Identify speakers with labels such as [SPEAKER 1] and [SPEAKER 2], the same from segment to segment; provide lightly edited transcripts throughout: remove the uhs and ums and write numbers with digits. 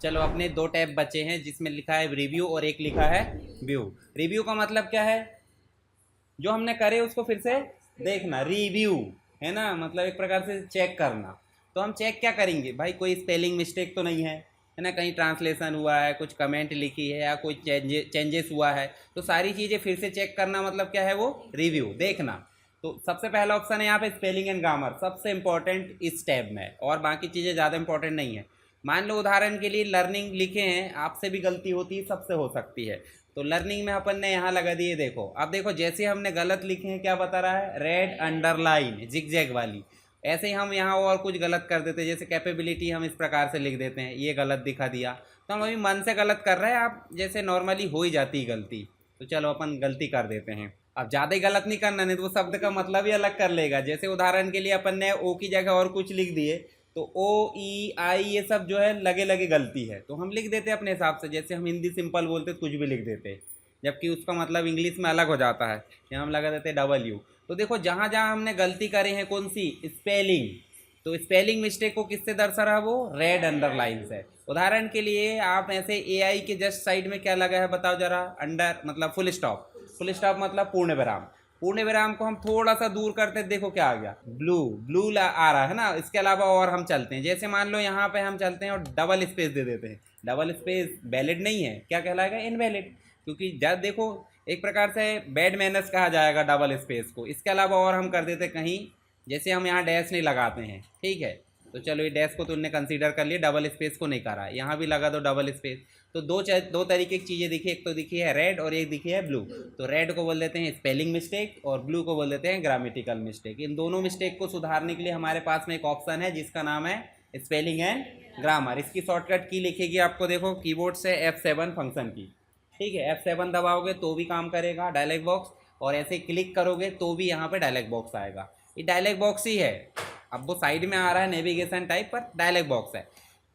[SPEAKER 1] चलो अपने दो टैब बचे हैं जिसमें लिखा है रिव्यू और एक लिखा है व्यू। रिव्यू का मतलब क्या है, जो हमने करे उसको फिर से देखना, रिव्यू है ना, मतलब एक प्रकार से चेक करना। तो हम चेक क्या करेंगे भाई, कोई स्पेलिंग मिस्टेक तो नहीं है ना, कहीं ट्रांसलेशन हुआ है, कुछ कमेंट लिखी है या कोई चेंजेस हुआ है, तो सारी चीज़ें फिर से चेक करना, मतलब क्या है वो रिव्यू देखना। तो सबसे पहला ऑप्शन है यहाँ पे स्पेलिंग एंड ग्रामर, सबसे इंपॉर्टेंट इस टैब में, और बाकी चीज़ें ज़्यादा इंपॉर्टेंट नहीं है। मान लो उदाहरण के लिए लर्निंग लिखे हैं, आपसे भी गलती होती है, सबसे हो सकती है, तो लर्निंग में अपन ने यहाँ लगा दिए। देखो अब देखो, जैसे हमने गलत लिखे हैं क्या बता रहा है, रेड अंडरलाइन जिगजैग वाली। ऐसे ही हम यहाँ और कुछ गलत कर देते हैं, जैसे कैपेबिलिटी हम इस प्रकार से लिख देते हैं, ये गलत दिखा दिया, तो हम अभी मन से गलत कर रहे हैं, आप जैसे नॉर्मली हो ही जाती है गलती, तो चलो अपन गलती कर देते हैं। अब ज़्यादा ही गलत नहीं करना, नहीं तो वो शब्द का मतलब ही अलग कर लेगा। जैसे उदाहरण के लिए अपन ने ओ की जगह और कुछ लिख दिए, तो ओ ई आई ये सब जो है लगे लगे गलती है, तो हम लिख देते हैं अपने हिसाब से, जैसे हम हिंदी सिंपल बोलते कुछ भी लिख देते हैं, जबकि उसका मतलब इंग्लिश में अलग हो जाता है, यहाँ हम लगा देते हैं डबल यू। तो देखो जहाँ जहाँ हमने गलती करे हैं, कौन सी, स्पेलिंग, तो स्पेलिंग मिस्टेक को किससे दर्शा रहा, वो रेड अंडरलाइन से। उदाहरण के लिए आप ऐसे एआई के जस्ट साइड में क्या लगा है बताओ जरा, अंडर मतलब फुल स्टॉप, फुल स्टॉप मतलब पूर्ण विराम, पूर्ण विराम को हम थोड़ा सा दूर करते हैं, देखो क्या आ गया, ब्लू, ब्लू आ रहा है ना। इसके अलावा और हम चलते हैं, जैसे मान लो यहाँ पे हम चलते हैं और डबल स्पेस दे देते हैं, डबल स्पेस वैलिड नहीं है, क्या कहलाएगा, इनवैलिड, क्योंकि जब देखो एक प्रकार से बैड मैनर्स कहा जाएगा डबल स्पेस को। इसके अलावा और हम कर देते कहीं, जैसे हम यहाँ डैश नहीं लगाते हैं, ठीक है, तो चलो ये डैश को तुमने कंसीडर कर लिया, डबल स्पेस को नहीं करा, यहाँ भी लगा दो डबल स्पेस। तो दो तरीके की चीज़ें दिखी, एक तो दिखी है रेड और एक दिखी है ब्लू। तो रेड को बोल देते हैं स्पेलिंग मिस्टेक और ब्लू को बोल देते हैं ग्रामेटिकल मिस्टेक। इन दोनों मिस्टेक को सुधारने के लिए हमारे पास में एक ऑप्शन है जिसका नाम है स्पेलिंग एंड ग्रामर। इसकी शॉर्टकट की लिखेगी आपको, देखो कीबोर्ड से F7 फंक्शन की, ठीक है, F7 दबाओगे तो भी काम करेगा डायलॉग बॉक्स, और ऐसे क्लिक करोगे तो भी यहाँ पे डायलॉग बॉक्स आएगा। ये डायलॉग बॉक्स ही है, अब वो साइड में आ रहा है नेविगेशन टाइप, पर डायलॉग बॉक्स है।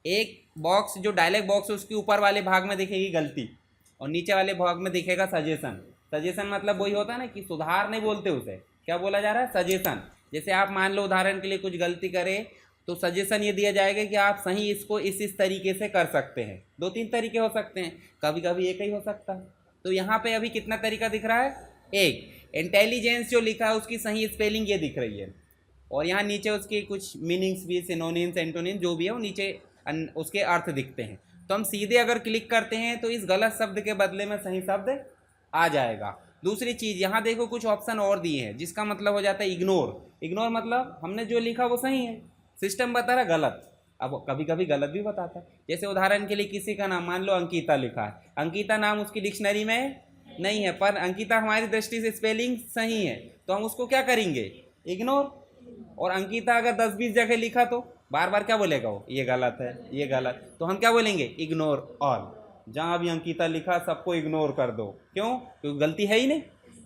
[SPEAKER 1] एक बॉक्स जो डायलॉग बॉक्स है उसके ऊपर वाले भाग में दिखेगी गलती, और नीचे वाले भाग में दिखेगा सजेशन। सजेशन मतलब वही होता है ना कि सुधार नहीं बोलते उसे, क्या बोला जा रहा है, सजेशन। जैसे आप मान लो उदाहरण के लिए कुछ गलती करें, तो सजेशन ये दिया जाएगा कि आप सही इसको इस तरीके से कर सकते हैं। दो तीन तरीके हो सकते हैं, कभी कभी एक ही हो सकता है। तो यहाँ पे अभी कितना तरीका दिख रहा है, एक। इंटेलिजेंस जो लिखा है उसकी सही स्पेलिंग ये दिख रही है, और यहाँ नीचे उसके कुछ मीनिंग्स भी, सिनोनिम्स एंटोनिम्स जो भी है वो नीचे उसके अर्थ दिखते हैं। तो हम सीधे अगर क्लिक करते हैं तो इस गलत शब्द के बदले में सही शब्द आ जाएगा। दूसरी चीज़ यहाँ देखो कुछ ऑप्शन और दिए हैं, जिसका मतलब हो जाता है इग्नोर। इग्नोर मतलब हमने जो लिखा वो सही है, सिस्टम बता रहा गलत, अब कभी कभी गलत भी बताता है। जैसे उदाहरण के लिए किसी का नाम मान लो अंकिता लिखा है, अंकिता नाम उसकी डिक्शनरी में नहीं है, पर अंकिता हमारी दृष्टि से स्पेलिंग सही है, तो हम उसको क्या करेंगे, इग्नोर। और अंकिता अगर 10-20 जगह लिखा तो बार बार क्या बोलेगा वो, ये गलत है, ये गलत, तो हम क्या बोलेंगे, इग्नोर ऑल। जहाँ भी अंकिता लिखा सबको इग्नोर कर दो, क्यों, क्योंकि गलती है ही नहीं।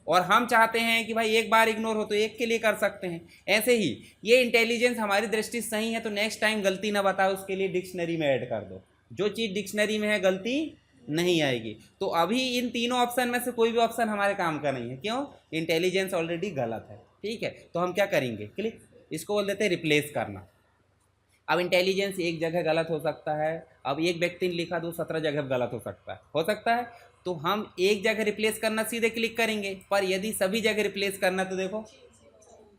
[SPEAKER 1] और हम चाहते हैं कि भाई एक बार इग्नोर हो तो एक के लिए कर सकते हैं। ऐसे ही ये इंटेलिजेंस हमारी दृष्टि से सही है, तो नेक्स्ट टाइम गलती ना बताओ उसके लिए डिक्शनरी में ऐड कर दो, जो चीज़ डिक्शनरी में है गलती नहीं आएगी। तो अभी इन तीनों ऑप्शन में से कोई भी ऑप्शन हमारे काम का नहीं है, क्यों, इंटेलिजेंस ऑलरेडी गलत है, ठीक है। तो हम क्या करेंगे, क्लिक, इसको बोल देते हैं रिप्लेस करना। अब इंटेलिजेंस एक जगह गलत हो सकता है, अब एक व्यक्ति ने लिखा तो 17 जगह गलत हो सकता है, तो हम एक जगह रिप्लेस करना सीधे क्लिक करेंगे। पर यदि सभी जगह रिप्लेस करना, तो देखो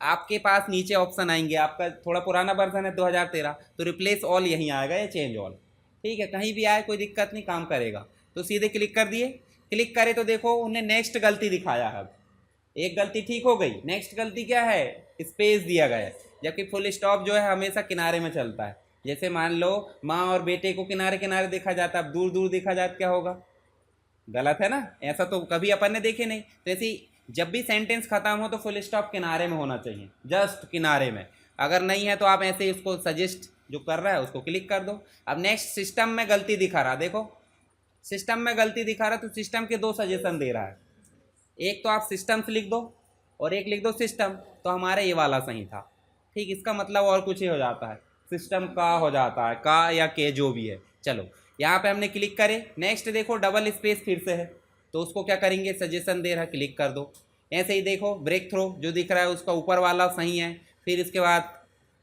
[SPEAKER 1] आपके पास नीचे ऑप्शन आएंगे, आपका थोड़ा पुराना वर्जन है 2013, तो रिप्लेस ऑल यहीं आएगा या चेंज ऑल, ठीक है, कहीं भी आए कोई दिक्कत नहीं, काम करेगा। तो सीधे क्लिक कर दिए, क्लिक करे तो देखो उन्हें नेक्स्ट गलती दिखाया है। अब एक गलती ठीक हो गई, नेक्स्ट गलती क्या है, स्पेस दिया गया है, जबकि फुल स्टॉप जो है हमेशा किनारे में चलता है। जैसे मान लो माँ और बेटे को किनारे किनारे देखा जाता है, अब दूर दूर देखा जाता क्या होगा, गलत है ना, ऐसा तो कभी अपन ने देखे नहीं। तो ऐसे जब भी सेंटेंस खत्म हो तो फुल स्टॉप किनारे में होना चाहिए, जस्ट किनारे में। अगर नहीं है तो आप ऐसे ही उसको सजेस्ट जो कर रहा है उसको क्लिक कर दो। अब नेक्स्ट सिस्टम में गलती दिखा रहा, देखो सिस्टम में गलती दिखा रहा, तो सिस्टम के दो सजेशन दे रहा है, एक तो आप सिस्टम्स लिख दो और एक लिख दो सिस्टम, तो हमारा ये वाला सही था, ठीक, इसका मतलब और कुछ ही हो जाता है, सिस्टम का हो जाता है, का या के जो भी है। चलो यहाँ पे हमने क्लिक करे, नेक्स्ट देखो डबल स्पेस फिर से है, तो उसको क्या करेंगे, सजेशन दे रहा है, क्लिक कर दो। ऐसे ही देखो ब्रेक थ्रो जो दिख रहा है उसका ऊपर वाला सही है, फिर इसके बाद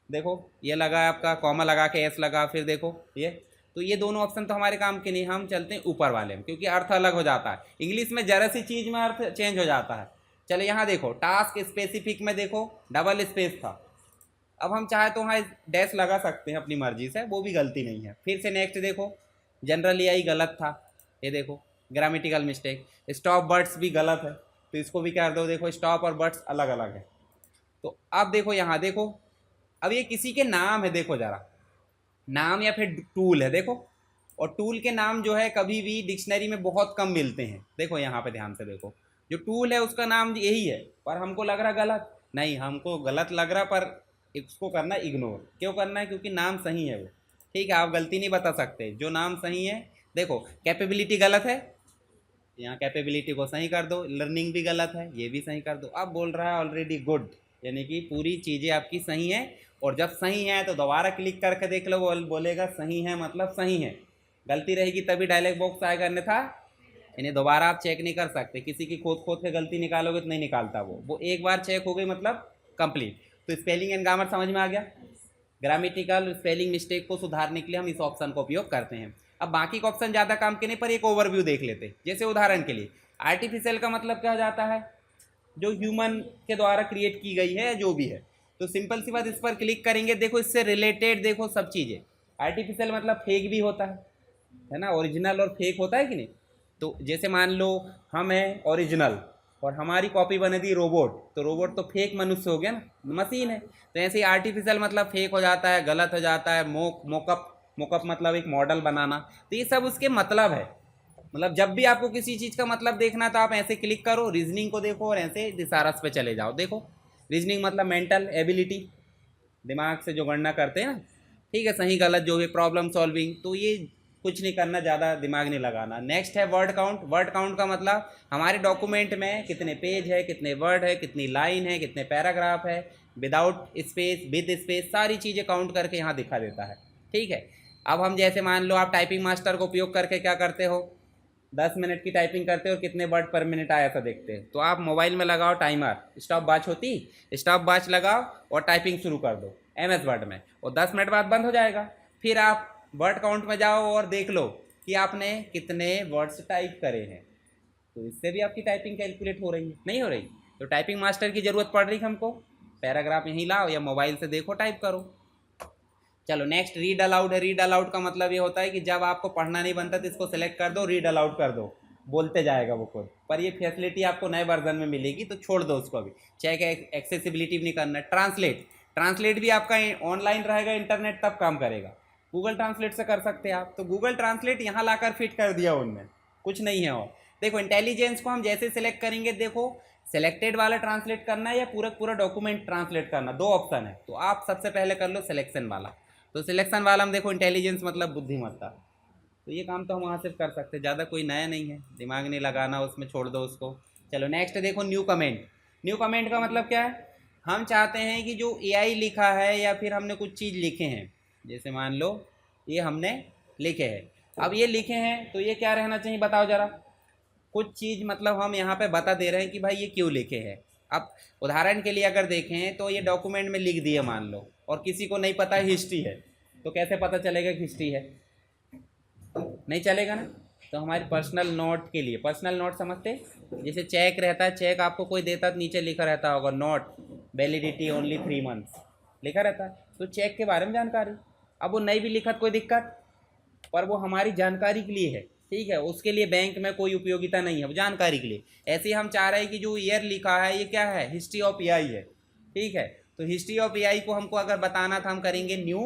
[SPEAKER 1] देखो ये लगा है आपका कॉमा लगा के एस लगा, फिर देखो ये तो ये दोनों ऑप्शन तो हमारे काम के नहीं, हम चलते हैं ऊपर वाले में, क्योंकि अर्थ अलग हो जाता है। इंग्लिश में जरा सी चीज़ में अर्थ चेंज हो जाता है। चलो यहाँ देखो, टास्क स्पेसिफिक में देखो डबल स्पेस था, अब हम चाहे तो वहाँ डैश लगा सकते हैं अपनी मर्जी से, वो भी गलती नहीं है। फिर से नेक्स्ट देखो, जनरल यही गलत था, ये देखो ग्रामेटिकल मिस्टेक। स्टॉप बर्ड्स भी गलत है, तो इसको भी कर दो, देखो स्टॉप और बर्ड्स अलग अलग है। तो अब देखो यहाँ देखो, अब ये किसी के नाम है, देखो ज़रा नाम या फिर टूल है, देखो, और टूल के नाम जो है कभी भी डिक्शनरी में बहुत कम मिलते हैं। देखो यहाँ पे ध्यान से देखो, जो टूल है उसका नाम यही है, पर हमको लग रहा गलत नहीं, हमको गलत लग रहा, पर इसको करना इग्नोर। क्यों करना है? क्योंकि नाम सही है वो, ठीक है, आप गलती नहीं बता सकते, जो नाम सही है। देखो कैपेबिलिटी गलत है, यहाँ कैपेबिलिटी को सही कर दो, लर्निंग भी गलत है, ये भी सही कर दो। अब बोल रहा है ऑलरेडी गुड, यानी कि पूरी चीज़ें आपकी सही हैं, और जब सही है तो दोबारा क्लिक करके देख लो, वो बोलेगा सही है मतलब सही है। गलती रहेगी तभी डायलॉग बॉक्स आएगा, अन्यथा इन्हें दोबारा आप चेक नहीं कर सकते। किसी की खोद खोद के गलती निकालोगे तो नहीं निकालता वो एक बार चेक हो गई मतलब कंप्लीट। तो स्पेलिंग एंड ग्रामर समझ में आ गया। ग्रामेटिकल स्पेलिंग मिस्टेक को सुधारने के लिए हम इस ऑप्शन का उपयोग करते हैं। अब बाकी का ऑप्शन ज़्यादा काम के नहीं, पर एक ओवरव्यू देख लेते हैं। जैसे उदाहरण के लिए आर्टिफिशियल का मतलब क्या हो जाता है? जो ह्यूमन के द्वारा क्रिएट की गई है, जो भी है। तो सिंपल सी बात, इस पर क्लिक करेंगे, देखो इससे रिलेटेड देखो सब चीज़ें। आर्टिफिशियल मतलब फेक भी होता है ना, ओरिजिनल और फेक होता है कि नहीं। तो जैसे मान लो हम हैं ओरिजिनल और हमारी कॉपी बने थी रोबोट, तो रोबोट तो फेक मनुष्य हो गया ना, मशीन है। तो ऐसे ही आर्टिफिशियल मतलब फेक हो जाता है, गलत हो जाता है। मोकअप मतलब एक मॉडल बनाना। तो ये सब उसके मतलब है। मतलब जब भी आपको किसी चीज़ का मतलब देखना है तो आप ऐसे क्लिक करो, रीजनिंग को देखो और ऐसे दिसारस पे चले जाओ। देखो रीजनिंग मतलब मेंटल एबिलिटी, दिमाग से जो गणना करते हैं ना, ठीक है, सही गलत जो है, प्रॉब्लम सॉल्विंग। तो ये कुछ नहीं करना, ज़्यादा दिमाग नहीं लगाना। नेक्स्ट है वर्ड काउंट। वर्ड काउंट का मतलब हमारे डॉक्यूमेंट में कितने पेज है, कितने वर्ड है, कितनी लाइन है, कितने पैराग्राफ है, विदाउट स्पेस विद स्पेस, सारी चीज़ें काउंट करके यहाँ दिखा देता है, ठीक है। अब हम जैसे मान लो आप टाइपिंग मास्टर का उपयोग करके क्या करते हो, 10 मिनट की टाइपिंग करते हो और कितने वर्ड पर मिनट आया था देखते हैं। तो आप मोबाइल में लगाओ टाइमर, स्टॉप वॉच होती, स्टॉप वॉच लगाओ और टाइपिंग शुरू कर दो MS वर्ड में, और 10 मिनट बाद बंद हो जाएगा। फिर आप वर्ड काउंट में जाओ और देख लो कि आपने कितने वर्ड्स टाइप करे हैं। तो इससे भी आपकी टाइपिंग कैलकुलेट हो रही है, नहीं हो रही? तो टाइपिंग मास्टर की ज़रूरत पड़ रही है हमको। पैराग्राफ यहीं लाओ या मोबाइल से देखो, टाइप करो। चलो नेक्स्ट रीड अलाउड है। रीड अलाउड का मतलब ये होता है कि जब आपको पढ़ना नहीं बनता तो इसको सेलेक्ट कर दो, रीड अलाउड कर दो, बोलते जाएगा वो खुद। पर ये फैसिलिटी आपको नए वर्जन में मिलेगी, तो छोड़ दो उसको अभी। चेक एक्सेसिबिलिटी भी नहीं करना। ट्रांसलेट, ट्रांसलेट भी आपका ऑनलाइन रहेगा, इंटरनेट तब काम करेगा। गूगल ट्रांसलेट से कर सकते हैं आप, तो गूगल ट्रांसलेट यहाँ लाकर फिट कर दिया उनमें, कुछ नहीं है और। देखो इंटेलिजेंस को हम जैसे सेलेक्ट करेंगे, देखो सेलेक्टेड वाला ट्रांसलेट करना है या पूरा पूरा डॉक्यूमेंट ट्रांसलेट करना, दो ऑप्शन है। तो आप सबसे पहले कर लो सिलेक्शन वाला। तो सिलेक्शन वाला हम देखो इंटेलिजेंस मतलब बुद्धिमत्ता, तो ये काम तो हम वहाँ से कर सकते हैं, ज़्यादा कोई नया नहीं है, दिमाग नहीं लगाना उसमें, छोड़ दो उसको। चलो नेक्स्ट देखो न्यू कमेंट। न्यू कमेंट का मतलब क्या है? हम चाहते हैं कि जो AI लिखा है या फिर हमने कुछ चीज़ लिखे हैं, जैसे मान लो ये हमने लिखे हैं, अब ये लिखे हैं तो ये क्या रहना चाहिए बताओ ज़रा। कुछ चीज़ मतलब हम यहाँ पे बता दे रहे हैं कि भाई ये क्यों लिखे हैं। अब उदाहरण के लिए अगर देखें तो ये डॉक्यूमेंट में लिख दिए मान लो, और किसी को नहीं पता हिस्ट्री है, तो कैसे पता चलेगा कि हिस्ट्री है? नहीं चलेगा ना। तो हमारी पर्सनल नोट के लिए, पर्सनल नोट समझते, जैसे चेक रहता है, चेक आपको कोई देता तो नीचे लिखा रहता होगा नोट वैलिडिटी ओनली 3 मंथ्स लिखा रहता है, तो चेक के बारे में जानकारी। अब वो नहीं भी लिखा तो कोई दिक्कत, पर वो हमारी जानकारी के लिए है, ठीक है, उसके लिए बैंक में कोई उपयोगिता नहीं है, वो जानकारी के लिए। ऐसे ही हम चाह रहे हैं कि जो ईयर लिखा है ये क्या है, हिस्ट्री ऑफ AI है, ठीक है। तो हिस्ट्री ऑफ AI को हमको अगर बताना था, हम करेंगे न्यू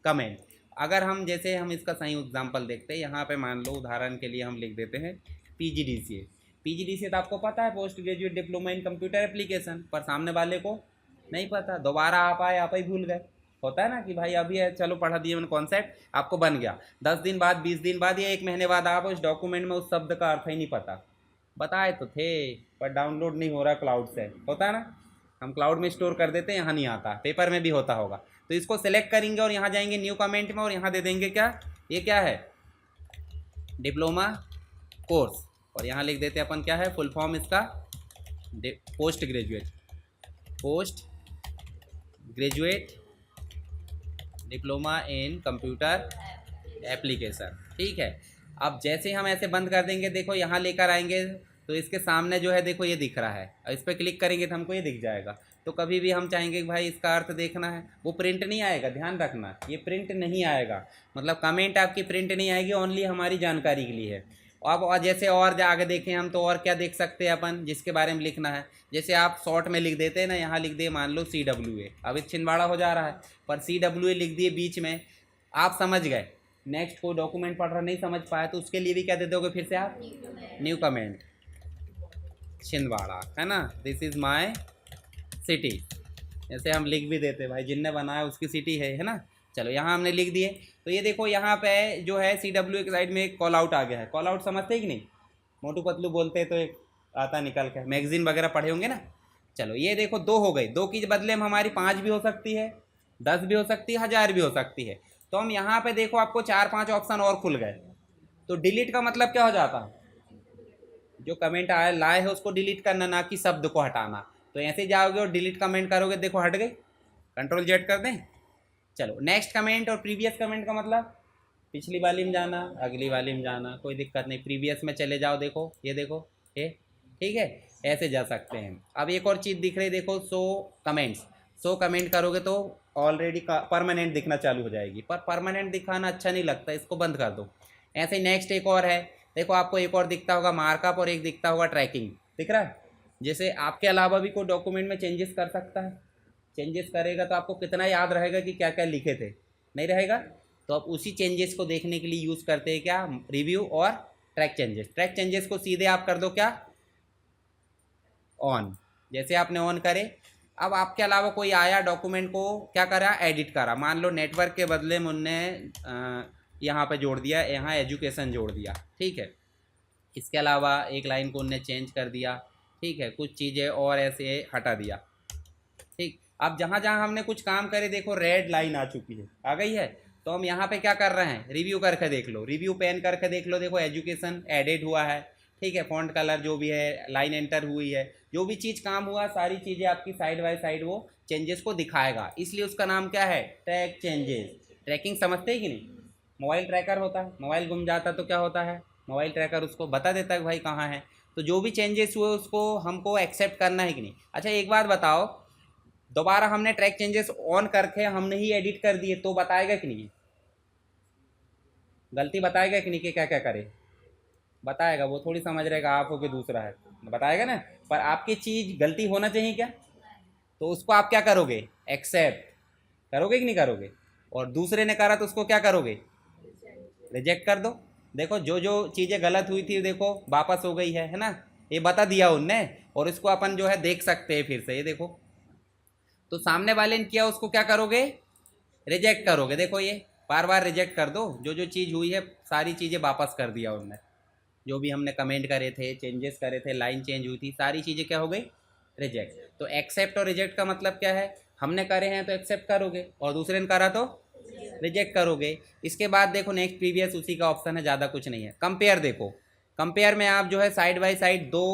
[SPEAKER 1] कमेंट। अगर हम जैसे हम इसका सही एग्जांपल देखते हैं, यहाँ पे मान लो उदाहरण के लिए हम लिख देते हैं PGDCA। PGDCA तो आपको पता है, post graduate diploma in computer application, पर सामने वाले को नहीं पता, दोबारा आप आए आप ही भूल गए। होता है ना कि भाई अभी है, चलो पढ़ा दिए मैंने कॉन्सेप्ट, आपको बन गया, 10 दिन बाद 20 दिन बाद या 1 महीने बाद आप उस डॉक्यूमेंट में उस शब्द का अर्थ ही नहीं पता। बताए तो थे पर डाउनलोड नहीं हो रहा क्लाउड से, होता है ना, हम क्लाउड में स्टोर कर देते हैं, यहाँ नहीं आता, पेपर में भी होता होगा। तो इसको सेलेक्ट करेंगे और यहाँ जाएंगे न्यू कमेंट में और यहाँ दे देंगे क्या, ये क्या है, डिप्लोमा कोर्स, और यहाँ लिख देते हैं अपन क्या है फुल फॉर्म इसका, post graduate diploma in computer application, ठीक है। अब जैसे हम ऐसे बंद कर देंगे, देखो यहाँ लेकर आएंगे तो इसके सामने जो है देखो ये दिख रहा है, और इस पर क्लिक करेंगे तो हमको ये दिख जाएगा। तो कभी भी हम चाहेंगे कि भाई इसका अर्थ देखना है, वो प्रिंट नहीं आएगा, ध्यान रखना, ये प्रिंट नहीं आएगा, मतलब कमेंट आपकी प्रिंट नहीं आएगी, ओनली हमारी जानकारी के लिए है। अब और जैसे और आगे देखें हम तो और क्या देख सकते हैं अपन, जिसके बारे में लिखना है, जैसे आप शॉर्ट में लिख देते हैं ना, यहाँ लिख दिए मान लो CWA, अब इस छिंदवाड़ा हो जा रहा है, पर CWA लिख दिए बीच में, आप समझ गए। नेक्स्ट कोई डॉक्यूमेंट पढ़ रहा नहीं समझ पाया तो उसके लिए भी क्या दे दोगे फिर से आप, न्यू कमेंट छिंदवाड़ा, है ना, दिस इज़ माय सिटी, जैसे हम लिख भी देते भाई जिनने बनाया उसकी सिटी है ना। चलो यहाँ हमने लिख दिए, तो ये देखो यहाँ पे जो है CWA की साइड में एक कॉल आउट आ गया है। कॉल आउट समझते ही कि नहीं, मोटू पतलू बोलते हैं तो एक आता निकल के, मैगजीन वगैरह पढ़े होंगे ना। चलो ये देखो 2 हो गई, 2 के बदले में हमारी 5 भी हो सकती है, 10 भी हो सकती है, 1000 भी हो सकती है। तो हम यहाँ पे देखो आपको 4-5 ऑप्शन और खुल गए। तो डिलीट का मतलब क्या हो जाता है, जो कमेंट आया लाए है उसको डिलीट करना, ना कि शब्द को हटाना। तो ऐसे जाओगे और डिलीट कमेंट करोगे, देखो हट गई, Ctrl Z कर दें। चलो नेक्स्ट कमेंट और प्रीवियस कमेंट का मतलब पिछली वाली में जाना, अगली वाली में जाना, कोई दिक्कत नहीं, प्रीवियस में चले जाओ, देखो ये देखो ये, ठीक है, ऐसे जा सकते हैं। अब एक और चीज़ दिख रही, देखो शो कमेंट्स, शो कमेंट करोगे तो ऑलरेडी परमानेंट दिखना चालू हो जाएगी, पर परमानेंट दिखाना अच्छा नहीं लगता, इसको बंद कर दो। ऐसे ही नेक्स्ट एक और है, देखो आपको एक और दिखता होगा मार्कअप और एक दिखता होगा ट्रैकिंग, दिख रहा है। जैसे आपके अलावा भी कोई डॉक्यूमेंट में चेंजेस कर सकता है, चेंजेस करेगा तो आपको कितना याद रहेगा कि क्या क्या लिखे थे, नहीं रहेगा। तो अब उसी चेंजेस को देखने के लिए यूज़ करते हैं क्या, रिव्यू और ट्रैक चेंजेस। ट्रैक चेंजेस को सीधे आप कर दो क्या, ऑन, जैसे आपने ऑन करे, अब आपके अलावा कोई आया डॉक्यूमेंट को क्या करा, एडिट करा, मान लो नेटवर्क के बदले में उनने यहाँ पे जोड़ दिया, यहाँ एजुकेशन जोड़ दिया, ठीक है। इसके अलावा एक लाइन को उनने चेंज कर दिया, ठीक है, कुछ चीज़ें और ऐसे हटा दिया, ठीक। अब जहाँ जहाँ हमने कुछ काम करे, देखो रेड लाइन आ चुकी है, आ गई है। तो हम यहाँ पे क्या कर रहे हैं, रिव्यू करके देख लो, रिव्यू पेन करके देख लो, देखो एजुकेशन एडेड हुआ है, ठीक है, फॉन्ट कलर जो भी है, लाइन एंटर हुई है, जो भी चीज़ काम हुआ, सारी चीज़ें आपकी साइड बाय साइड वो चेंजेस को दिखाएगा, इसलिए उसका नाम क्या है, ट्रैक चेंजेस। ट्रैकिंग समझते हैं कि नहीं, मोबाइल ट्रैकर होता है, मोबाइल गुम जाता तो क्या होता है, मोबाइल ट्रैकर उसको बता देता है कि भाई कहाँ है। तो जो भी चेंजेस हुए उसको हमको एक्सेप्ट करना है कि नहीं। अच्छा एक बात बताओ, दोबारा हमने ट्रैक चेंजेस ऑन करके हमने ही एडिट कर दिए तो बताएगा कि नहीं, गलती बताएगा कि नहीं कि क्या क्या करे, बताएगा, वो थोड़ी समझ रहेगा आप हो कि दूसरा है, बताएगा ना। पर आपकी चीज़ गलती होना चाहिए क्या, तो उसको आप क्या करोगे, एक्सेप्ट करोगे कि नहीं करोगे, और दूसरे ने करा तो उसको क्या करोगे, रिजेक्ट कर दो। देखो जो जो चीज़ें गलत हुई थी देखो वापस हो गई है ना, ये बता दिया उनने, और इसको अपन जो है देख सकते हैं फिर से, ये देखो। तो सामने वाले ने किया उसको क्या करोगे, रिजेक्ट करोगे, देखो ये बार बार रिजेक्ट कर दो, जो जो चीज़ हुई है सारी चीज़ें वापस कर दिया उनने, जो भी हमने कमेंट करे थे, चेंजेस करे थे, लाइन चेंज हुई थी, सारी चीज़ें क्या हो गई, रिजेक्ट। तो एक्सेप्ट और रिजेक्ट का मतलब क्या है, हमने करे हैं तो एक्सेप्ट करोगे, और दूसरे ने करा तो रिजेक्ट करोगे। इसके बाद देखो नेक्स्ट प्रीवियस उसी का ऑप्शन है, ज़्यादा कुछ नहीं है। कंपेयर देखो, कंपेयर में आप जो है साइड बाय साइड 2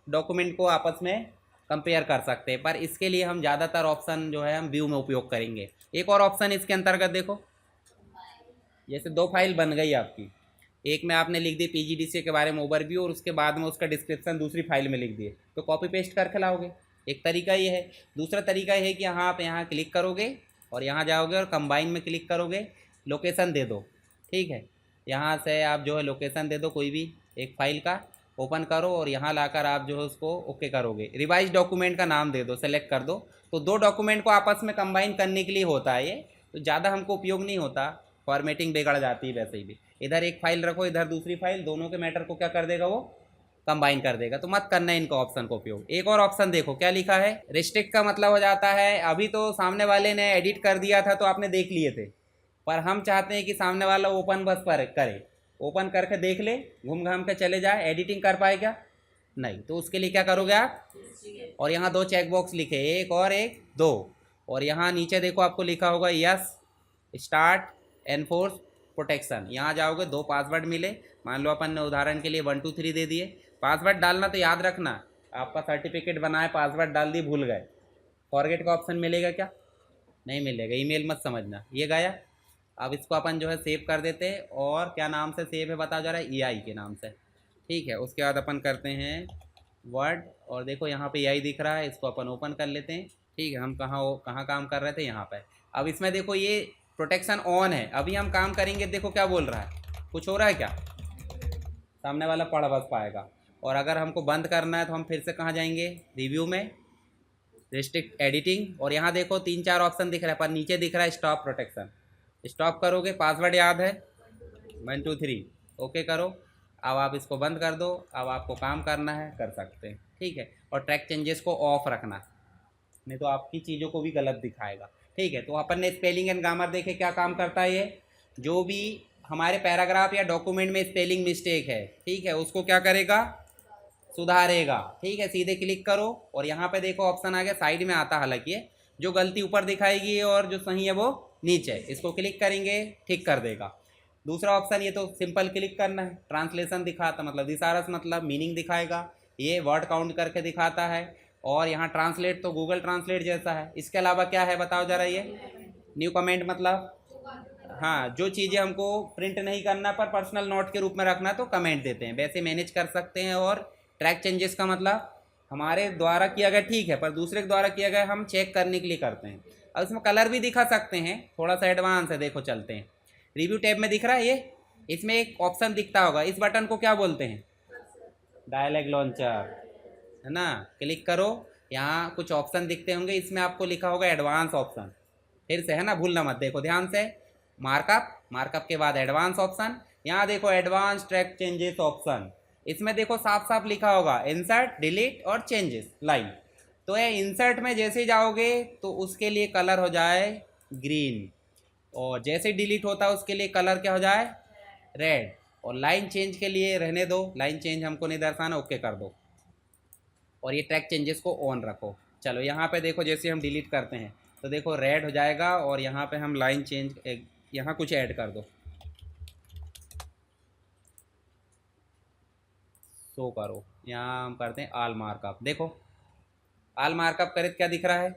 [SPEAKER 1] डॉक्यूमेंट को आपस में कंपेयर कर सकते हैं, पर इसके लिए हम ज़्यादातर ऑप्शन जो है हम व्यू में उपयोग करेंगे। एक और ऑप्शन इसके अंतर्गत देखो, जैसे 2 फाइल बन गई आपकी, एक में आपने लिख दी PGDCA के बारे में ओवरव्यू, और उसके बाद में उसका डिस्क्रिप्शन दूसरी फाइल में लिख दिए, तो कॉपी पेस्ट करके लाओगे, एक तरीका ये है। दूसरा तरीका ये है कि यहाँ आप यहाँ क्लिक करोगे और यहाँ जाओगे और कंबाइन में क्लिक करोगे, लोकेशन दे दो, ठीक है, यहाँ से आप जो है लोकेशन दे दो कोई भी एक फाइल का, ओपन करो और यहाँ लाकर आप जो है उसको ओके करोगे, रिवाइज डॉक्यूमेंट का नाम दे दो, सेलेक्ट कर दो। तो 2 डॉक्यूमेंट को आपस में कंबाइन करने के लिए होता है ये, तो ज़्यादा हमको उपयोग नहीं होता, फॉर्मेटिंग बिगड़ जाती है वैसे ही भी। इधर एक फाइल रखो, इधर दूसरी फाइल, दोनों के मैटर को क्या कर देगा वो, कंबाइन कर देगा। तो मत करना है इनका ऑप्शन का उपयोग। एक और ऑप्शन देखो क्या लिखा है, रिस्ट्रिक्ट का मतलब हो जाता है, अभी तो सामने वाले ने एडिट कर दिया था तो आपने देख लिए थे, पर हम चाहते हैं कि सामने वाला ओपन बस पर करे, ओपन करके देख ले, घूम घाम के चले जाए, एडिटिंग कर पाए क्या, नहीं। तो उसके लिए क्या करोगे आप, और यहाँ 2 चेक बॉक्स लिखे, एक और एक 2, और यहाँ नीचे देखो आपको लिखा होगा यस स्टार्ट एनफोर्स प्रोटेक्शन, यहाँ जाओगे, 2 पासवर्ड मिले, मान लो अपन ने उदाहरण के लिए 1 2 3 दे दिए। पासवर्ड डालना तो याद रखना, आपका सर्टिफिकेट बनाए पासवर्ड डाल दी भूल गए, फॉरगेट का ऑप्शन मिलेगा क्या, नहीं मिलेगा, ईमेल मत समझना, ये गया। अब इसको अपन जो है सेव कर देते हैं, और क्या नाम से सेव है बताया जा रहा है, EI के नाम से। ठीक है, उसके बाद अपन करते हैं वर्ड, और देखो यहाँ पे EI दिख रहा है, इसको अपन ओपन कर लेते हैं। ठीक है, हम कहाँ काम कर रहे थे, यहाँ पे। अब इसमें देखो ये प्रोटेक्शन ऑन है, अभी हम काम करेंगे, देखो क्या बोल रहा है, कुछ हो रहा है क्या, सामने वाला पढ़ बस पाएगा। और अगर हमको बंद करना है तो हम फिर से कहाँ जाएंगे, रिव्यू में, रिस्ट्रिक्ट एडिटिंग, और यहाँ देखो 3-4 ऑप्शन दिख रहा है, पर नीचे दिख रहा है स्टॉप प्रोटेक्शन। स्टॉप करोगे, पासवर्ड याद है 1 2 3, ओके करो। अब आप इसको बंद कर दो, अब आपको काम करना है कर सकते हैं। ठीक है, और ट्रैक चेंजेस को ऑफ रखना, नहीं तो आपकी चीज़ों को भी गलत दिखाएगा। ठीक है, तो अपन ने स्पेलिंग एंड ग्रामर देखे क्या काम करता है ये, जो भी हमारे पैराग्राफ या डॉक्यूमेंट में स्पेलिंग मिस्टेक है, ठीक है, उसको क्या करेगा, सुधारेगा। ठीक है, सीधे क्लिक करो और यहाँ पे देखो ऑप्शन आ गया, साइड में आता हालांकि ये, जो गलती ऊपर दिखाएगी और जो सही है वो नीचे, इसको क्लिक करेंगे ठीक कर देगा। दूसरा ऑप्शन ये तो सिंपल क्लिक करना है, ट्रांसलेशन दिखाता मतलब दिसारस मतलब मीनिंग दिखाएगा, ये वर्ड काउंट करके दिखाता है, और यहाँ ट्रांसलेट तो गूगल ट्रांसलेट जैसा है। इसके अलावा क्या है बताओ जरा, ये न्यू कमेंट मतलब, हाँ, जो चीज़ें हमको प्रिंट नहीं करना पर पर्सनल नोट के रूप में रखना तो कमेंट देते हैं, वैसे मैनेज कर सकते हैं। और ट्रैक चेंजेस का मतलब हमारे द्वारा किया गया ठीक है, पर दूसरे के द्वारा किया गया हम चेक करने के लिए करते हैं। अब इसमें कलर भी दिखा सकते हैं, थोड़ा सा एडवांस है, देखो चलते हैं। रिव्यू टैब में दिख रहा है ये, इसमें एक ऑप्शन दिखता होगा, इस बटन को क्या बोलते हैं, डायलॉग लॉन्चर, है ना। क्लिक करो, यहाँ कुछ ऑप्शन दिखते होंगे, इसमें आपको लिखा होगा एडवांस ऑप्शन, फिर से है ना, भूलना मत, देखो ध्यान से, मार्कअप के बाद एडवांस ऑप्शन, यहाँ देखो एडवांस ट्रैक चेंजेस ऑप्शन, इसमें देखो साफ साफ लिखा होगा इंसर्ट, डिलीट और चेंजेस लाइन। तो ये इंसर्ट में जैसे जाओगे तो उसके लिए कलर हो जाए ग्रीन, और जैसे डिलीट होता है उसके लिए कलर क्या हो जाए, रेड, और लाइन चेंज के लिए रहने दो, लाइन चेंज हमको नहीं दर्शाना, ओके कर दो, और ये ट्रैक चेंजेस को ऑन रखो। चलो यहाँ पे देखो जैसे हम डिलीट करते हैं तो देखो रेड हो जाएगा, और यहाँ पे हम लाइन चेंज, यहाँ कुछ ऐड कर दो, शो करो, यहाँ हम करते हैं आल मार्कअप, देखो आल मार्कअप करे तो क्या दिख रहा है,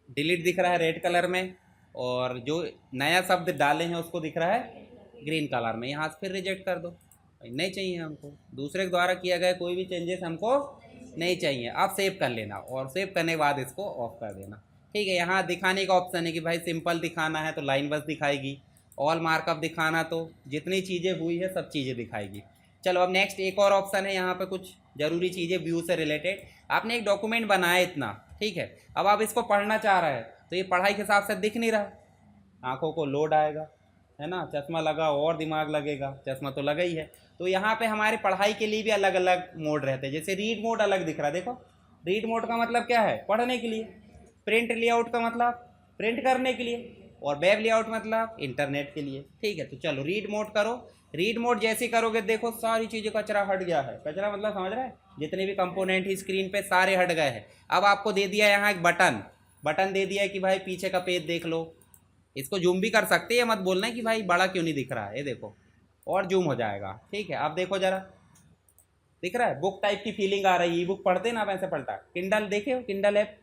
[SPEAKER 1] डिलीट दिख रहा है रेड कलर में, और जो नया शब्द डाले हैं उसको दिख रहा है ग्रीन कलर में। यहाँ से फिर रिजेक्ट कर दो, नहीं चाहिए हमको, दूसरे के द्वारा किया गया कोई भी चेंजेस हमको नहीं चाहिए। आप सेव कर लेना, और सेव करने के बाद इसको ऑफ कर देना। ठीक है, यहाँ दिखाने का ऑप्शन है कि भाई सिंपल दिखाना है तो लाइन बस दिखाएगी, ऑल मार्कअप दिखाना तो जितनी चीज़ें हुई है सब चीज़ें दिखाएगी। चलो अब नेक्स्ट एक और ऑप्शन है, यहाँ पे कुछ ज़रूरी चीज़ें व्यू से रिलेटेड। आपने एक डॉक्यूमेंट बनाया इतना, ठीक है, अब आप इसको पढ़ना चाह रहे हैं तो ये पढ़ाई के हिसाब से दिख नहीं रहा, आँखों को लोड आएगा, है ना, चश्मा लगा और दिमाग लगेगा, चश्मा तो लगा ही है। तो यहाँ पे हमारे पढ़ाई के लिए भी अलग अलग मोड रहते हैं, जैसे रीड मोड अलग दिख रहा है, देखो रीड मोड का मतलब क्या है, पढ़ने के लिए, प्रिंट लेआउट का मतलब प्रिंट करने के लिए, और वेब लेआउट मतलब इंटरनेट के लिए। ठीक है, तो चलो रीड मोड करो। रीड मोड जैसे करोगे देखो सारी चीज़ें, कचरा हट गया है, कचरा मतलब समझ रहे हैं, जितने भी कंपोनेंट ही स्क्रीन पे सारे हट गए हैं। अब आपको दे दिया यहाँ एक बटन दे दिया है कि भाई पीछे का पेज देख लो, इसको जूम भी कर सकते हैं, मत बोलना है कि भाई बड़ा क्यों नहीं दिख रहा है, ये देखो और जूम हो जाएगा। ठीक है, अब देखो जरा, दिख रहा है, बुक टाइप की फीलिंग आ रही है, ई बुक पढ़ते ना वैसे पलटा, किंडल देखे हो, किंडल ऐप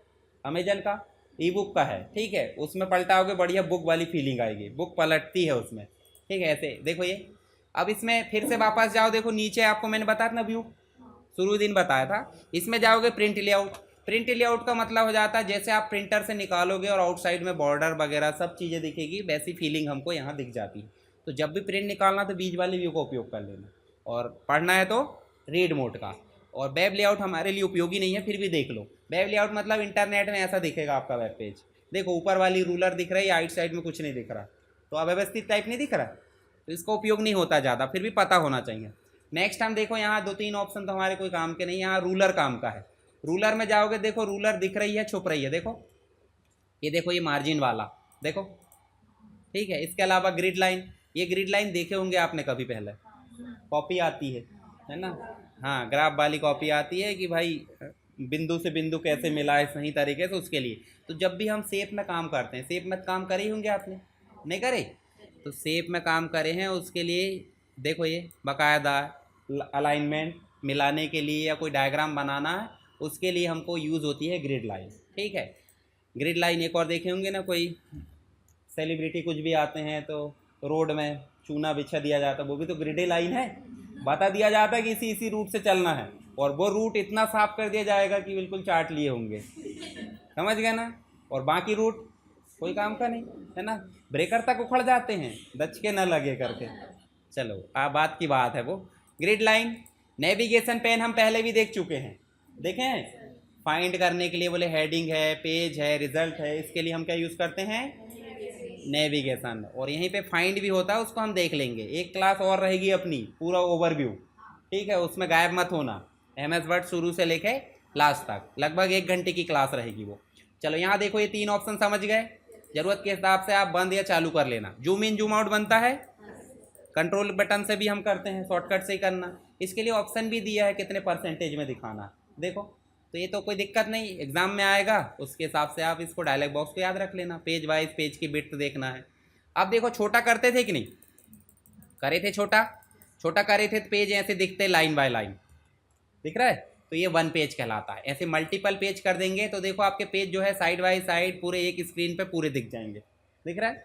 [SPEAKER 1] अमेजन का ई बुक का है, ठीक है, उसमें पलटाओगे बढ़िया बुक वाली फीलिंग आएगी, बुक पलटती है उसमें। ठीक है, ऐसे देखो ये। अब इसमें फिर से वापस जाओ, देखो नीचे आपको मैंने बताया था ना व्यू, शुरू दिन बताया था, इसमें जाओगे प्रिंट लेआउट। प्रिंट लेआउट का मतलब हो जाता है जैसे आप प्रिंटर से निकालोगे और आउटसाइड में बॉर्डर वगैरह सब चीज़ें दिखेगी, वैसी फीलिंग हमको यहाँ दिख जाती है। तो जब भी प्रिंट निकालना तो बीच वाले व्यू का उपयोग कर लेना, और पढ़ना है तो रीड मोड का। और वेब लेआउट हमारे लिए उपयोगी नहीं है, फिर भी देख लो, वेब लेआउट मतलब इंटरनेट में ऐसा दिखेगा आपका वेब पेज, देखो ऊपर वाली रूलर दिख रही है, राइट साइड में कुछ नहीं दिख रहा, तो अव्यवस्थित टाइप नहीं दिख रहा, तो इसका उपयोग नहीं होता ज़्यादा, फिर भी पता होना चाहिए। नेक्स्ट हम देखो यहाँ 2-3 ऑप्शन तो हमारे कोई काम के नहीं, यहाँ रूलर काम का है। रूलर में जाओगे देखो रूलर दिख रही है, छुप रही है, देखो ये, देखो ये मार्जिन वाला देखो, ठीक है। इसके अलावा ग्रिड लाइन, ये ग्रिड लाइन देखे होंगे आपने कभी पहले, कॉपी आती है ना, हाँ, ग्राफ वाली कॉपी आती है कि भाई बिंदु से बिंदु कैसे मिला है सही तरीके से, उसके लिए। तो जब भी हम शेप में काम करते हैं, शेप में काम करे होंगे आपने, नहीं करे, तो शेप में काम करे हैं उसके लिए देखो ये बाकायदा अलाइनमेंट मिलाने के लिए या कोई डायग्राम बनाना है उसके लिए हमको यूज़ होती है ग्रिड लाइन। ठीक है, ग्रिड लाइन एक और देखे होंगे ना, कोई सेलिब्रिटी कुछ भी आते हैं तो रोड में चूना बिछा दिया जाता है, वो भी तो ग्रिडे लाइन है, बता दिया जाता है कि इसी रूट से चलना है, और वो रूट इतना साफ कर दिया जाएगा कि बिल्कुल चाट लिए होंगे, समझ गए ना। और बाकी रूट कोई काम का नहीं है ना, ब्रेकर तक उखड़ जाते हैं, दच के न लगे करके। चलो बात की बात है वो। ग्रिड लाइन, नेविगेशन पेन हम पहले भी देख चुके हैं, देखें फाइंड करने के लिए बोले हेडिंग है, पेज है, रिजल्ट है, इसके लिए हम क्या यूज़ करते हैं, नेविगेशन। और यहीं पे फाइंड भी होता है, उसको हम देख लेंगे, एक क्लास और रहेगी अपनी पूरा ओवरव्यू, ठीक है, उसमें गायब मत होना। MS वर्ड शुरू से लेके लास्ट तक लगभग 1 घंटे की क्लास रहेगी वो। चलो यहाँ देखो ये 3 ऑप्शन समझ गए, ज़रूरत के हिसाब से आप बंद या चालू कर लेना। जूम इन जूम आउट बनता है, कंट्रोल बटन से भी हम करते हैं, शॉर्टकट से ही करना। इसके लिए ऑप्शन भी दिया है कितने % में दिखाना, देखो, तो ये तो कोई दिक्कत नहीं, एग्जाम में आएगा उसके हिसाब से आप इसको डायलॉग बॉक्स को याद रख लेना, पेज वाइज पेज की विड्थ देखना है। अब देखो छोटा करते थे कि नहीं करे थे, छोटा करे थे तो पेज ऐसे दिखते लाइन बाय लाइन, दिख रहा है, तो ये 1 पेज कहलाता है। ऐसे मल्टीपल पेज कर देंगे तो देखो आपके पेज जो है साइड बाय साइड पूरे एक स्क्रीन पे पूरे दिख जाएंगे, दिख रहा है।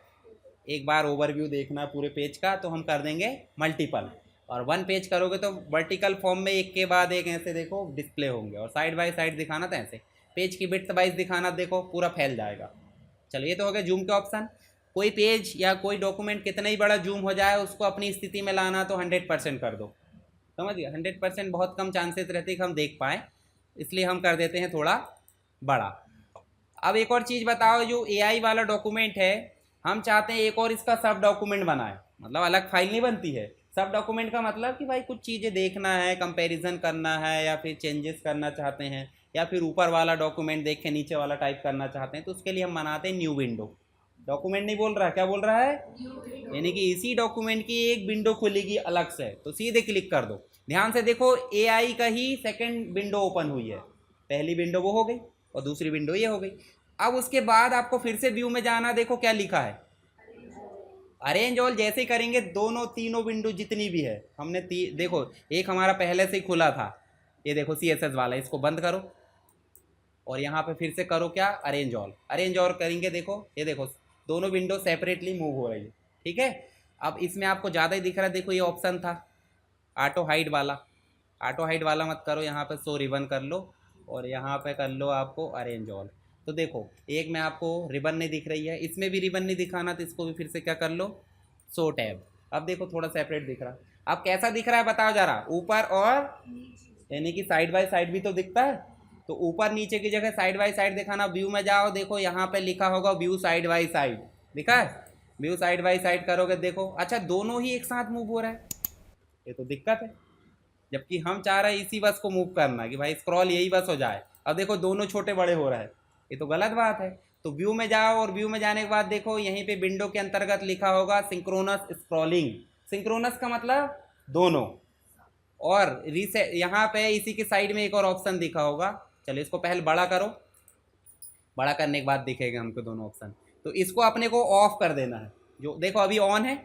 [SPEAKER 1] एक बार ओवरव्यू देखना पूरे पेज का तो हम कर देंगे मल्टीपल, और 1 पेज करोगे तो वर्टिकल फॉर्म में एक के बाद एक ऐसे देखो डिस्प्ले होंगे, और साइड बाय साइड दिखाना तो ऐसे पेज की विड्थ वाइज दिखाना, देखो पूरा फैल जाएगा। चलो ये तो हो गया जूम के ऑप्शन। कोई पेज या कोई डॉक्यूमेंट कितना ही बड़ा जूम हो जाए उसको अपनी स्थिति में लाना तो 100% कर दो, समझ गया। 100% बहुत कम चांसेस रहते कि हम देख पाएँ, इसलिए हम कर देते हैं थोड़ा बड़ा। अब एक और चीज़ बताओ, जो AI वाला डॉक्यूमेंट है हम चाहते हैं एक और इसका सब डॉक्यूमेंट बनाए, मतलब अलग फाइल नहीं बनती है। सब डॉक्यूमेंट का मतलब कि भाई कुछ चीज़ें देखना है, कंपैरिजन करना है, या फिर चेंजेस करना चाहते हैं, या फिर ऊपर वाला डॉक्यूमेंट देख के नीचे वाला टाइप करना चाहते हैं, तो उसके लिए हम बनाते हैं न्यू विंडो। डॉक्यूमेंट नहीं बोल रहा, क्या बोल रहा है, यानी कि इसी डॉक्यूमेंट की एक विंडो खुलेगी अलग से, तो सीधे क्लिक कर दो। ध्यान से देखो AI का ही सेकेंड विंडो ओपन हुई है, पहली विंडो वो हो गई और दूसरी विंडो ये हो गई। अब उसके बाद आपको फिर से व्यू में जाना, देखो क्या लिखा है, अरेंज ऑल। जैसे करेंगे दोनों तीनों विंडो जितनी भी है हमने देखो एक हमारा पहले से ही खुला था, ये देखो CSS वाला, इसको बंद करो और यहाँ पे फिर से करो क्या, अरेंज ऑल। अरेंज ऑल करेंगे, देखो ये देखो दोनों विंडो सेपरेटली मूव हो रही है, ठीक है। अब इसमें आपको ज़्यादा ही दिख रहा है, देखो ये ऑप्शन था ऑटो हाइड वाला, ऑटो हाइड वाला मत करो, यहाँ पे शो रिबन कर लो और यहाँ पे कर लो आपको अरेंज ऑल। तो देखो एक में आपको रिबन नहीं दिख रही है, इसमें भी रिबन नहीं दिखाना, तो इसको भी फिर से क्या कर लो, शो टैब। अब देखो थोड़ा सेपरेट दिख रहा है, अब कैसा दिख रहा है बताओ जरा, ऊपर और यानी कि साइड बाय साइड भी तो दिखता है, तो ऊपर नीचे की जगह साइड बाय साइड दिखाना। व्यू में जाओ, देखो यहाँ पे लिखा होगा व्यू साइड बाय साइड, दिखा है, व्यू साइड बाय साइड करोगे, देखो अच्छा दोनों ही एक साथ मूव हो रहा है, ये तो दिक्कत है, जबकि हम चाह रहे हैं इसी बस को मूव करना कि भाई स्क्रॉल यही बस हो जाए। अब देखो दोनों छोटे बड़े हो रहा है, ये तो गलत बात है। तो व्यू में जाओ और व्यू में जाने के बाद देखो यहीं पे विंडो के अंतर्गत लिखा होगा सिंक्रोनस स्क्रॉलिंग। सिंक्रोनस का मतलब दोनों, और रीसेट यहाँ पे इसी के साइड में एक और ऑप्शन दिखा होगा, चलो इसको पहले बड़ा करो, बड़ा करने के बाद दिखेगा हमको दोनों ऑप्शन। तो इसको अपने को ऑफ कर देना है, जो देखो अभी ऑन है,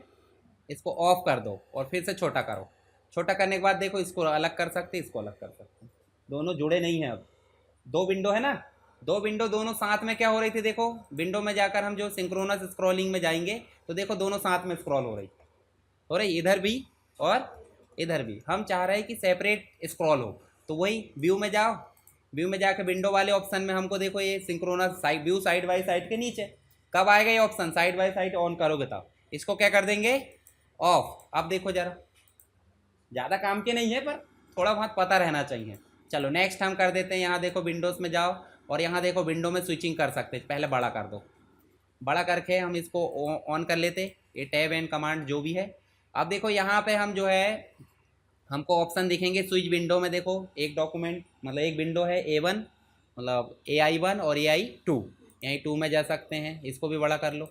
[SPEAKER 1] इसको ऑफ कर दो और फिर से छोटा करो। छोटा करने के बाद देखो इसको अलग कर सकते, इसको अलग कर सकते, दोनों जुड़े नहीं हैं। अब 2 विंडो है ना, 2 विंडो दोनों साथ में क्या हो रही थी, देखो विंडो में जाकर हम जो सिंक्रोनस स्क्रॉलिंग में जाएंगे तो देखो दोनों साथ में स्क्रॉल हो रही इधर भी और इधर भी। हम चाह रहे हैं कि सेपरेट स्क्रॉल हो, तो वही व्यू में जाओ, व्यू में जाकर विंडो वाले ऑप्शन में हमको देखो ये synchronous side view side by side के नीचे कब आएगा ये option, side by side on करोगे तब, इसको क्या कर देंगे ऑफ। अब देखो जरा, ज़्यादा काम के नहीं है पर थोड़ा बहुत पता रहना चाहिए। चलो नेक्स्ट हम कर देते हैं, यहाँ देखो विंडोज़ में जाओ और यहाँ देखो विंडो में स्विचिंग कर सकते हैं, पहले बड़ा कर दो, बड़ा करके हम इसको ऑन कर लेते, ये टैब एंड कमांड जो भी है। अब देखो यहाँ पे हम जो है हमको ऑप्शन दिखेंगे स्विच विंडो में, देखो एक डॉक्यूमेंट मतलब एक विंडो है A1 मतलब AI1 और AI2, यहीं 2 में जा सकते हैं, इसको भी बड़ा कर लो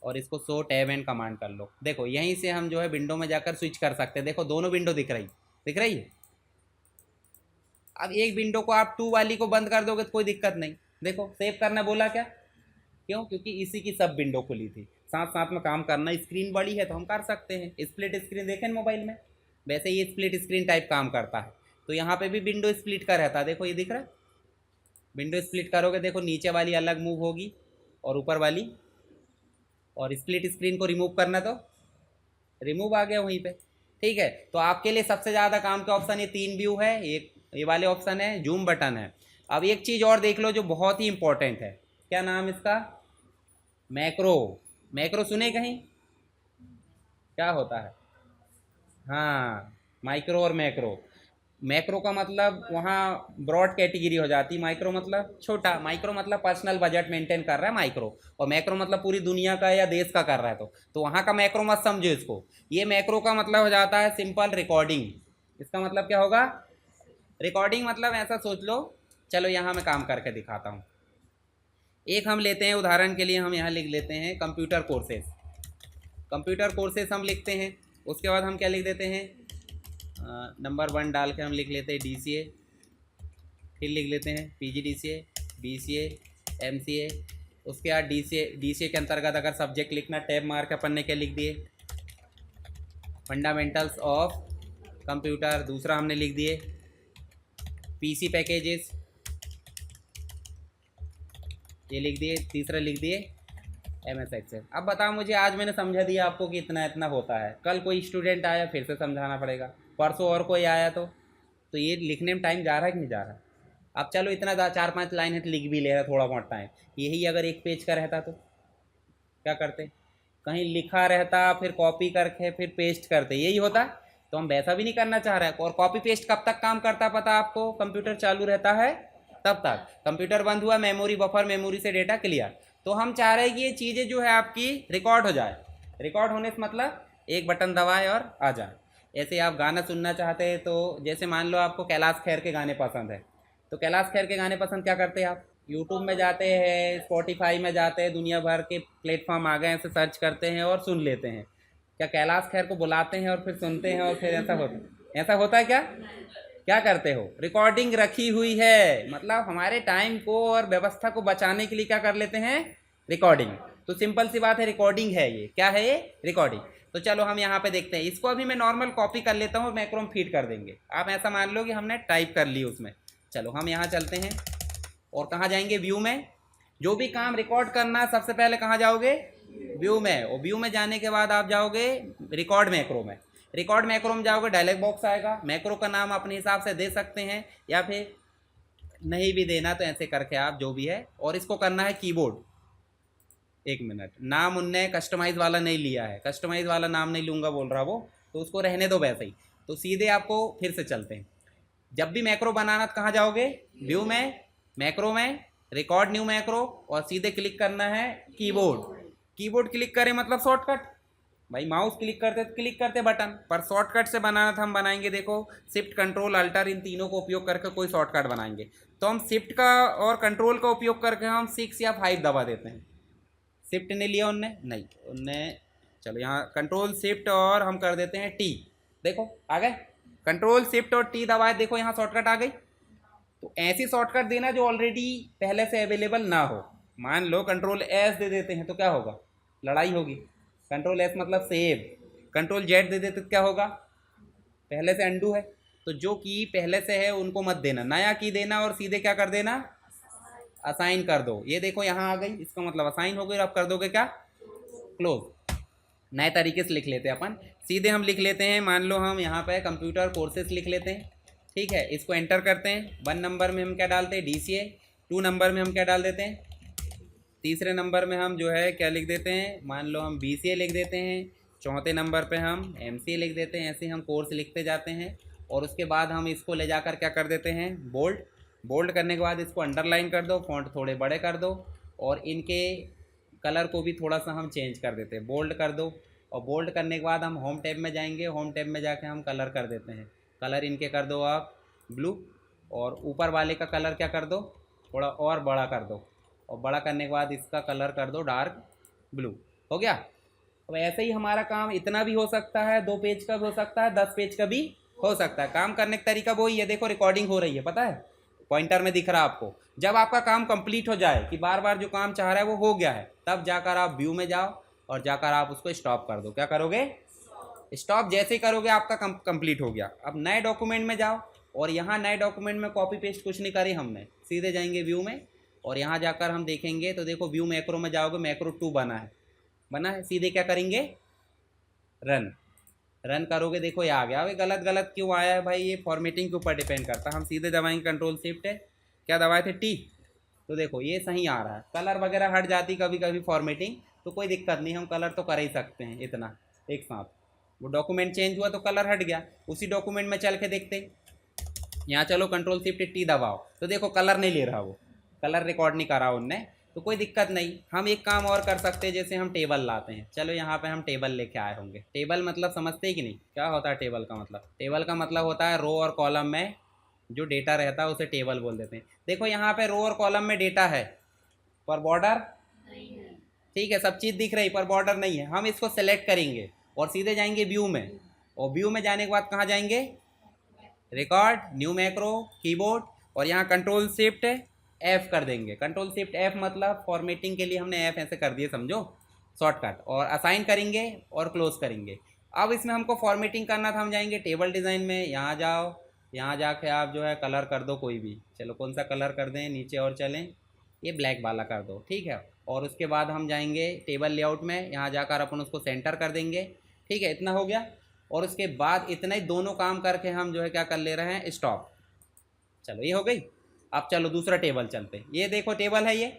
[SPEAKER 1] और इसको शो टैब एंड कमांड कर लो। देखो यहीं से हम जो है विंडो में जाकर स्विच कर सकते हैं, देखो दोनों विंडो दिख रही है। अब एक विंडो को आप 2 वाली को बंद कर दोगे तो कोई दिक्कत नहीं, देखो सेव करना बोला क्या, क्यों, क्योंकि इसी की सब विंडो खुली थी, साथ साथ में काम करना, स्क्रीन बड़ी है तो हम कर सकते हैं। स्प्लिट स्क्रीन देखें मोबाइल में, वैसे ये स्प्लिट स्क्रीन टाइप काम करता है, तो यहाँ पे भी विंडो स्प्लिट का रहता है, देखो ये दिख रहा है, विंडो स्प्लिट करोगे देखो नीचे वाली अलग मूव होगी और ऊपर वाली और स्प्लिट स्क्रीन को रिमूव करना तो रिमूव आ गया वहीं पे। ठीक है, तो आपके लिए सबसे ज़्यादा काम का ऑप्शन ये 3 व्यू है, एक ये वाले ऑप्शन है, जूम बटन है। अब एक चीज़ और देख लो जो बहुत ही इंपॉर्टेंट है, क्या नाम इसका, मैक्रो। मैक्रो सुने कहीं, क्या होता है? हाँ, माइक्रो और मैक्रो। मैक्रो का मतलब वहाँ ब्रॉड कैटेगरी हो जाती, माइक्रो मतलब छोटा, माइक्रो मतलब पर्सनल बजट मेंटेन कर रहा है माइक्रो, और मैक्रो मतलब पूरी दुनिया का या देश का कर रहा है। तो वहाँ का मैक्रो मत समझो इसको। ये मैक्रो का मतलब हो जाता है सिंपल रिकॉर्डिंग। इसका मतलब क्या होगा, रिकॉर्डिंग मतलब ऐसा सोच लो, चलो यहाँ मैं काम करके दिखाता हूँ। एक हम लेते हैं उदाहरण के लिए, हम यहाँ लिख लेते हैं कंप्यूटर कोर्सेज। कंप्यूटर कोर्सेज हम लिखते हैं, उसके बाद हम क्या लिख देते हैं, नंबर 1 डाल के हम लिख लेते हैं DCA, फिर लिख लेते हैं PGDCA, BCA, MCA। उसके बाद DCA के अंतर्गत अगर सब्जेक्ट लिखना, टैब मार के अपन ने क्या लिख दिए, फंडामेंटल्स ऑफ कंप्यूटर। दूसरा हमने लिख दिए PC पैकेजेस, ये लिख दिए। तीसरा लिख दिए MS एक्सेल। अब बताओ मुझे, आज मैंने समझा दिया आपको कि इतना इतना होता है, कल कोई स्टूडेंट आया फिर से समझाना पड़ेगा, परसों और कोई आया तो ये लिखने में टाइम जा रहा है कि नहीं जा रहा? अब चलो इतना 4-5 लाइन है तो लिख भी ले रहा थोड़ा बहुत टाइम, यही अगर एक पेज का रहता तो क्या करते, कहीं लिखा रहता फिर कॉपी करके फिर पेस्ट करते, यही होता। तो हम वैसा भी नहीं करना चाह रहे हैं। और कॉपी पेस्ट कब तक काम करता पता आपको, कंप्यूटर चालू रहता है तब तक। कंप्यूटर बंद हुआ, मेमोरी बफर, मेमोरी से डेटा क्लियर। तो हम चाह रहे हैं कि ये चीज़ें जो है आपकी रिकॉर्ड हो जाए। रिकॉर्ड होने से मतलब एक बटन दबाए और आ जाए। ऐसे आप गाना सुनना चाहते हैं तो जैसे मान लो आपको कैलाश खेर के गाने पसंद है, तो कैलाश खेर के गाने पसंद क्या करते हैं आप, यूट्यूब में जाते हैं, स्पॉटिफाई में जाते हैं, दुनिया भर के प्लेटफॉर्म आ गए हैं, ऐसे सर्च करते हैं और सुन लेते हैं। क्या कैलाश खेर को बुलाते हैं और फिर सुनते हैं और फिर ऐसा होता है क्या? क्या करते हो, रिकॉर्डिंग रखी हुई है, मतलब हमारे टाइम को और व्यवस्था को बचाने के लिए क्या कर लेते हैं, रिकॉर्डिंग। तो सिंपल सी बात है, रिकॉर्डिंग है ये, क्या है ये, रिकॉर्डिंग। तो चलो हम यहाँ पे देखते हैं, इसको अभी मैं नॉर्मल कॉपी कर लेता हूँ और मैक्रो में फीड कर देंगे। आप ऐसा मान लो कि हमने टाइप कर ली उसमें। चलो हम यहाँ चलते हैं और कहाँ जाएंगे, व्यू में। जो भी काम रिकॉर्ड करना है सबसे पहले कहाँ जाओगे, व्यू में। और व्यू में जाने के बाद आप जाओगे रिकॉर्ड मैक्रो में। रिकॉर्ड मैक्रो में जाओगे, डायलॉग बॉक्स आएगा। मैक्रो का नाम अपने हिसाब से दे सकते हैं या फिर नहीं भी देना, तो ऐसे करके आप जो भी है। और इसको करना है कीबोर्ड। एक मिनट, नाम उनने कस्टमाइज वाला नहीं लिया है, कस्टमाइज वाला नाम नहीं लूँगा बोल रहा वो, तो उसको रहने दो वैसे ही। तो सीधे आपको फिर से चलते हैं, जब भी मैक्रो बनाना तो कहाँ जाओगे, व्यू में, मैक्रो में, रिकॉर्ड न्यू मैक्रो, और सीधे क्लिक करना है कीबोर्ड। कीबोर्ड क्लिक करें मतलब शॉर्टकट, भाई माउस क्लिक करते तो क्लिक करते बटन पर, शॉर्टकट से बनाना था हम बनाएंगे, देखो शिफ्ट कंट्रोल अल्टर इन तीनों को उपयोग करके कोई शॉर्टकट बनाएंगे। तो हम शिफ्ट का और कंट्रोल का उपयोग करके हम 6 या 5 दबा देते हैं। शिफ्ट ने लिया उनने, नहीं उनने, चलो यहाँ कंट्रोल शिफ्ट और हम कर देते हैं T। देखो आ गए, कंट्रोल शिफ्ट और T दबाए, देखो यहाँ शॉर्टकट आ गई। तो ऐसी शॉर्टकट देना जो ऑलरेडी पहले से अवेलेबल ना हो। मान लो कंट्रोल S दे देते हैं तो क्या होगा, लड़ाई होगी। कंट्रोल S मतलब सेव। कंट्रोल Z दे देते तो क्या होगा, पहले से अंडू है। तो जो की पहले से है उनको मत देना, नया की देना और सीधे क्या कर देना, असाइन कर दो। ये देखो यहाँ आ गई, इसका मतलब असाइन हो गई। अब कर दोगे क्या, क्लोज। नए तरीके से लिख लेते हैं अपन, सीधे हम लिख लेते हैं, मान लो हम यहाँ पे कंप्यूटर कोर्सेज लिख लेते हैं। ठीक है, इसको एंटर करते हैं। 1 नंबर में हम क्या डालते हैं, DCA। 2 नंबर में हम क्या डाल देते हैं, तीसरे नंबर में हम जो है क्या लिख देते हैं, मान लो हम BCA लिख देते हैं। चौथे नंबर पे हम MCA लिख देते हैं। ऐसे हम कोर्स लिखते जाते हैं और उसके बाद हम इसको ले जाकर क्या कर देते हैं, बोल्ड। बोल्ड करने के बाद इसको अंडरलाइन कर दो, फॉन्ट थोड़े बड़े कर दो, और इनके कलर को भी थोड़ा सा हम चेंज कर देते हैं, बोल्ड कर दो। और बोल्ड करने के बाद हम होम टैब में जाएंगे, होम टैब में जाके हम कलर कर देते हैं। कलर इनके कर दो आप ब्लू, और ऊपर वाले का कलर क्या कर दो, थोड़ा और बड़ा कर दो, और बड़ा करने के बाद इसका कलर कर दो डार्क ब्लू। हो गया। अब ऐसे ही हमारा काम इतना भी हो सकता है, 2 पेज का भी हो सकता है, 10 पेज का भी हो सकता है। काम करने का तरीका वही है, देखो रिकॉर्डिंग हो रही है, पता है, पॉइंटर में दिख रहा है आपको। जब आपका काम कंप्लीट हो जाए कि बार बार जो काम चाह रहा है वो हो गया है, तब जाकर आप व्यू में जाओ और जाकर आप उसको स्टॉप कर दो। क्या करोगे, स्टॉप। जैसे ही करोगे आपका कंप्लीट हो गया। अब नए डॉक्यूमेंट में जाओ, और यहाँ नए डॉक्यूमेंट में कॉपी पेस्ट कुछ नहीं करी हमने, सीधे जाएंगे व्यू में, और यहाँ जाकर हम देखेंगे तो देखो व्यू मैक्रो में जाओगे, मैक्रो 2 बना है, बना है, सीधे क्या करेंगे, रन। रन करोगे, देखो ये आ गया। अब ये गलत गलत क्यों आया है भाई, ये फॉर्मेटिंग के ऊपर डिपेंड करता है। हम सीधे दबाएंगे कंट्रोल शिफ्ट है, क्या दबाए थे, टी, तो देखो ये सही आ रहा है। कलर वगैरह हट जाती कभी कभी फॉर्मेटिंग, तो कोई दिक्कत नहीं, हम कलर तो कर ही सकते हैं इतना एक साथ। वो डॉक्यूमेंट चेंज हुआ तो कलर हट गया, उसी डॉक्यूमेंट में चल के देखते हैं। यहाँ चलो कंट्रोल शिफ्ट टी दबाओ, तो देखो कलर नहीं ले रहा, वो कलर रिकॉर्ड नहीं करा उनने, तो कोई दिक्कत नहीं। हम एक काम और कर सकते हैं, जैसे हम टेबल लाते हैं। चलो यहाँ पे हम टेबल लेके आए होंगे। टेबल मतलब समझते हैं कि नहीं, क्या होता है टेबल का मतलब? टेबल का मतलब होता है रो और कॉलम में जो डेटा रहता है उसे टेबल बोल देते हैं। देखो यहाँ पे रो और कॉलम में डेटा है, पर बॉर्डर ठीक है, सब चीज़ दिख रही, पर बॉर्डर नहीं है। हम इसको सेलेक्ट करेंगे और सीधे जाएंगे व्यू में, और व्यू में जाने के बाद कहाँ जाएंगे, रिकॉर्ड, न्यू मैक्रो, कीबोर्ड, और यहाँ कंट्रोल शिफ्ट एफ कर देंगे। कंट्रोल शिफ्ट एफ मतलब फॉर्मेटिंग के लिए हमने एफ ऐसे कर दिए, समझो, शॉर्टकट, और असाइन करेंगे और क्लोज करेंगे। अब इसमें हमको फॉर्मेटिंग करना था, हम जाएंगे टेबल डिज़ाइन में, यहाँ जाओ, यहाँ जाके आप जो है कलर कर दो कोई भी। चलो कौन सा कलर कर दें, नीचे और चलें, ये ब्लैक वाला कर दो, ठीक है। और उसके बाद हम जाएंगे टेबल लेआउट में, यहाँ जाकर अपन उसको सेंटर कर देंगे, ठीक है, इतना हो गया। और उसके बाद इतना ही दोनों काम करके हम जो है क्या कर ले रहे हैं, स्टॉप। चलो ये हो गई। अब चलो दूसरा टेबल चलते हैं। ये देखो टेबल है ये।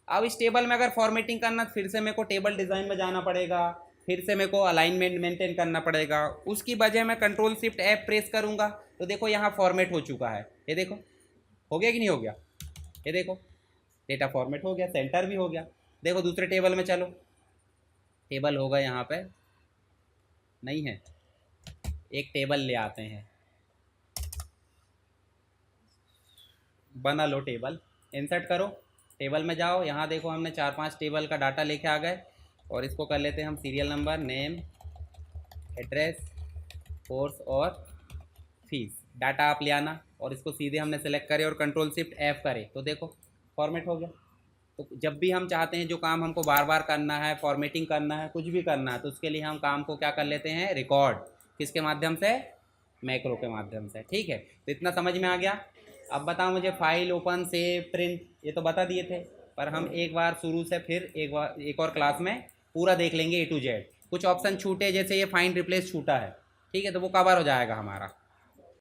[SPEAKER 1] अब इस टेबल में अगर फॉर्मेटिंग करना, फिर से मेरे को टेबल डिज़ाइन में जाना पड़ेगा, फिर से मेरे को अलाइनमेंट मेंटेन करना पड़ेगा। उसकी वजह मैं कंट्रोल शिफ्ट एफ प्रेस करूँगा, तो देखो यहाँ फॉर्मेट हो चुका है, ये देखो हो गया कि नहीं हो गया, ये देखो डेटा फॉर्मेट हो गया, सेंटर भी हो गया। देखो दूसरे टेबल में चलो, टेबल होगा यहाँ पे, नहीं है, एक टेबल ले आते हैं, बना लो टेबल, इंसर्ट करो, टेबल में जाओ, यहाँ देखो हमने 4-5 टेबल का डाटा लेके आ गए, और इसको कर लेते हैं हम serial number, name, address, course और फीस। डाटा आप ले आना, और इसको सीधे हमने सेलेक्ट करे और कंट्रोल शिफ्ट एफ करे, तो देखो फॉर्मेट हो गया। तो जब भी हम चाहते हैं जो काम हमको बार बार करना है, फॉर्मेटिंग करना है, कुछ भी करना है, तो उसके लिए हम काम को क्या कर लेते हैं, रिकॉर्ड, किसके माध्यम से, मैक्रो के माध्यम से, ठीक है। तो इतना समझ में आ गया। अब बताओ मुझे, फाइल ओपन, सेव, प्रिंट, ये तो बता दिए थे, पर हम एक बार शुरू से फिर एक और क्लास में पूरा देख लेंगे A to Z। कुछ ऑप्शन छूटे, जैसे ये फाइंड रिप्लेस छूटा है, ठीक है, तो वो कवर हो जाएगा हमारा।